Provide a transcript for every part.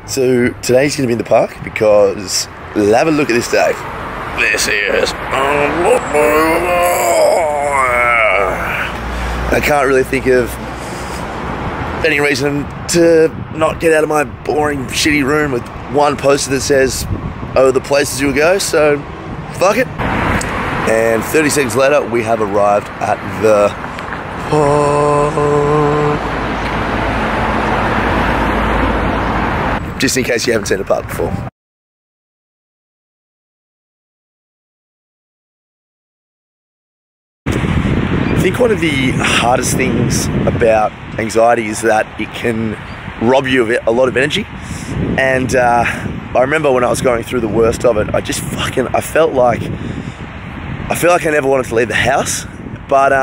So today's going to be in the park because have a look at this day. This is... I can't really think of any reason to not get out of my boring, shitty room with one poster that says, oh, the places you'll go, so fuck it. And 30 seconds later, we have arrived at the park. Just in case you haven't seen a park before. I think one of the hardest things about anxiety is that it can rob you of a lot of energy. And I remember when I was going through the worst of it, I felt like I never wanted to leave the house. But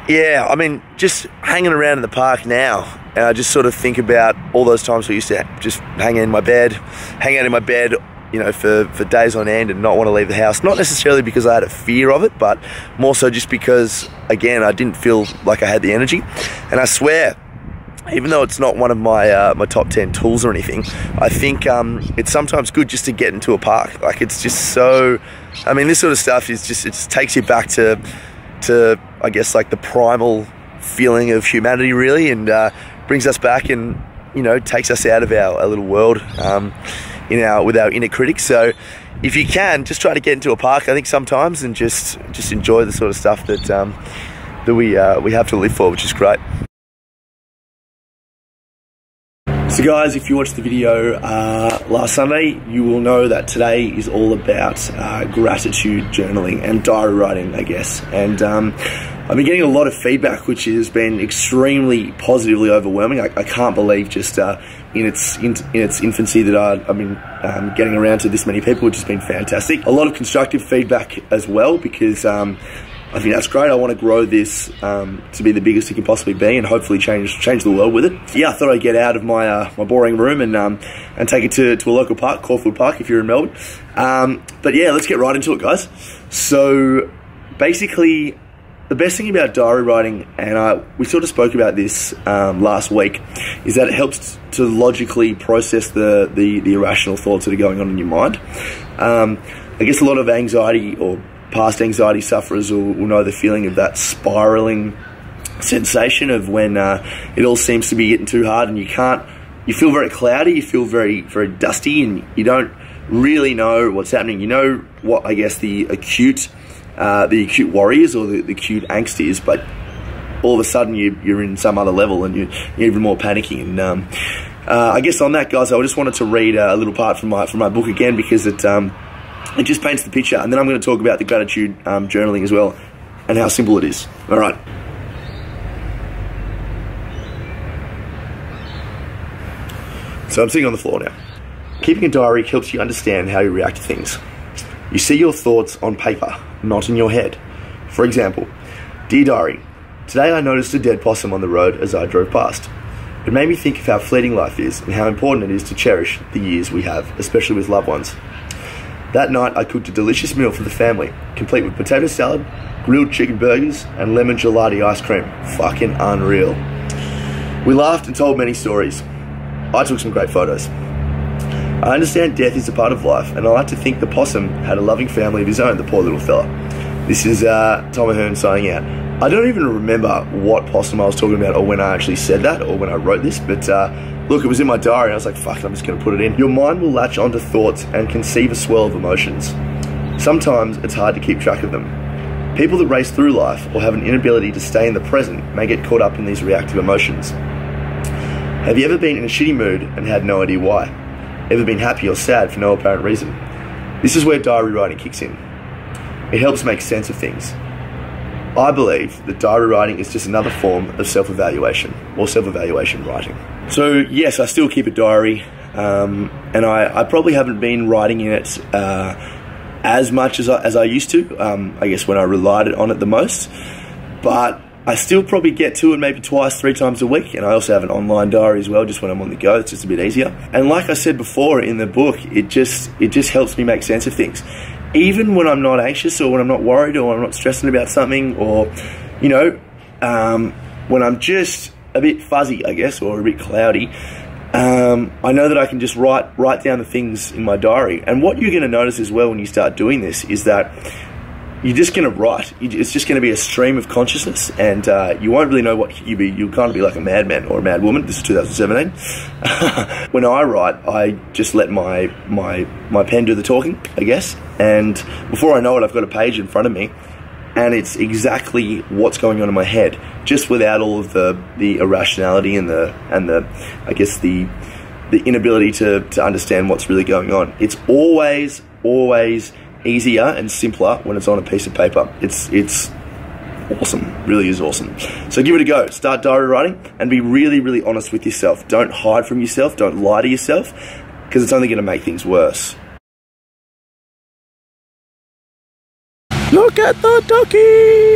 yeah, I mean, just hanging around in the park now, and I just sort of think about all those times we used to just hang out in my bed, you know, for days on end and not want to leave the house. Not necessarily because I had a fear of it, but more so just because, again, I didn't feel like I had the energy. And I swear, even though it's not one of my my top 10 tools or anything, I think it's sometimes good just to get into a park. Like, it's just so, I mean, this sort of stuff is just, it just takes you back to I guess, like the primal feeling of humanity, really, and brings us back and, you know, takes us out of our little world with our inner critics. So if you can, just try to get into a park, I think, sometimes, and just enjoy the sort of stuff that we have to live for, which is great. So guys, if you watched the video last Sunday, you will know that today is all about gratitude journaling and diary writing, I guess. And I've been getting a lot of feedback, which has been extremely positively overwhelming. I can't believe just in its infancy that I've been getting around to this many people, which has been fantastic. A lot of constructive feedback as well, because I think that's great. I want to grow this to be the biggest it can possibly be, and hopefully change the world with it. Yeah, I thought I'd get out of my my boring room and take it to a local park, Caulfield Park, if you're in Melbourne. But yeah, let's get right into it, guys. So basically, the best thing about diary writing, and we sort of spoke about this last week, is that it helps to logically process the irrational thoughts that are going on in your mind. I guess a lot of anxiety or past anxiety sufferers will know the feeling of that spiraling sensation of when it all seems to be getting too hard and you feel very cloudy, you feel very, very dusty, and you don't really know what's happening. You know what, I guess, the acute worry is, or the acute angst is, but all of a sudden you're in some other level and you're even more panicking. And I guess on that, guys, I just wanted to read a little part from my book again, because it just paints the picture, and then I'm going to talk about the gratitude journaling as well, and how simple it is. All right. So I'm sitting on the floor now. Keeping a diary helps you understand how you react to things. You see your thoughts on paper, not in your head. For example, dear diary, today I noticed a dead possum on the road as I drove past. It made me think of how fleeting life is and how important it is to cherish the years we have, especially with loved ones. That night I cooked a delicious meal for the family, complete with potato salad, grilled chicken burgers, and lemon gelati ice cream. Fucking unreal. We laughed and told many stories. I took some great photos. I understand death is a part of life, and I like to think the possum had a loving family of his own, the poor little fella. This is Tom Ahern signing out. I don't even remember what possum I was talking about, or when I actually said that, or when I wrote this, but look, it was in my diary, and I was like, fuck, I'm just going to put it in. Your mind will latch onto thoughts and conceive a swell of emotions. Sometimes it's hard to keep track of them. People that race through life or have an inability to stay in the present may get caught up in these reactive emotions. Have you ever been in a shitty mood and had no idea why? Ever been happy or sad for no apparent reason? This is where diary writing kicks in. It helps make sense of things. I believe that diary writing is just another form of self-evaluation, or self-evaluation writing. So yes, I still keep a diary, and I probably haven't been writing in it as much as I used to, I guess when I relied on it the most, but I still probably get to it maybe twice, 3 times a week, and I also have an online diary as well, just when I'm on the go. It's just a bit easier. And like I said before in the book, it just helps me make sense of things. Even when I'm not anxious, or when I'm not worried, or when I'm not stressing about something, or, you know, when I'm just a bit fuzzy, I guess, or a bit cloudy, I know that I can just write down the things in my diary. And what you're going to notice as well when you start doing this is that you're just going to write. It's just going to be a stream of consciousness, and you won't really know what you'll kind of be like a madman or a mad woman. This is 2017. When I write, I just let my pen do the talking, I guess. And before I know it, I've got a page in front of me, and it's exactly what's going on in my head, just without all of the irrationality and the I guess the inability to understand what's really going on. It's always easier and simpler when it's on a piece of paper. It's awesome, really is awesome. So give it a go. Start diary writing and be really honest with yourself. Don't hide from yourself. Don't lie to yourself, because it's only going to make things worse. Look at the ducky!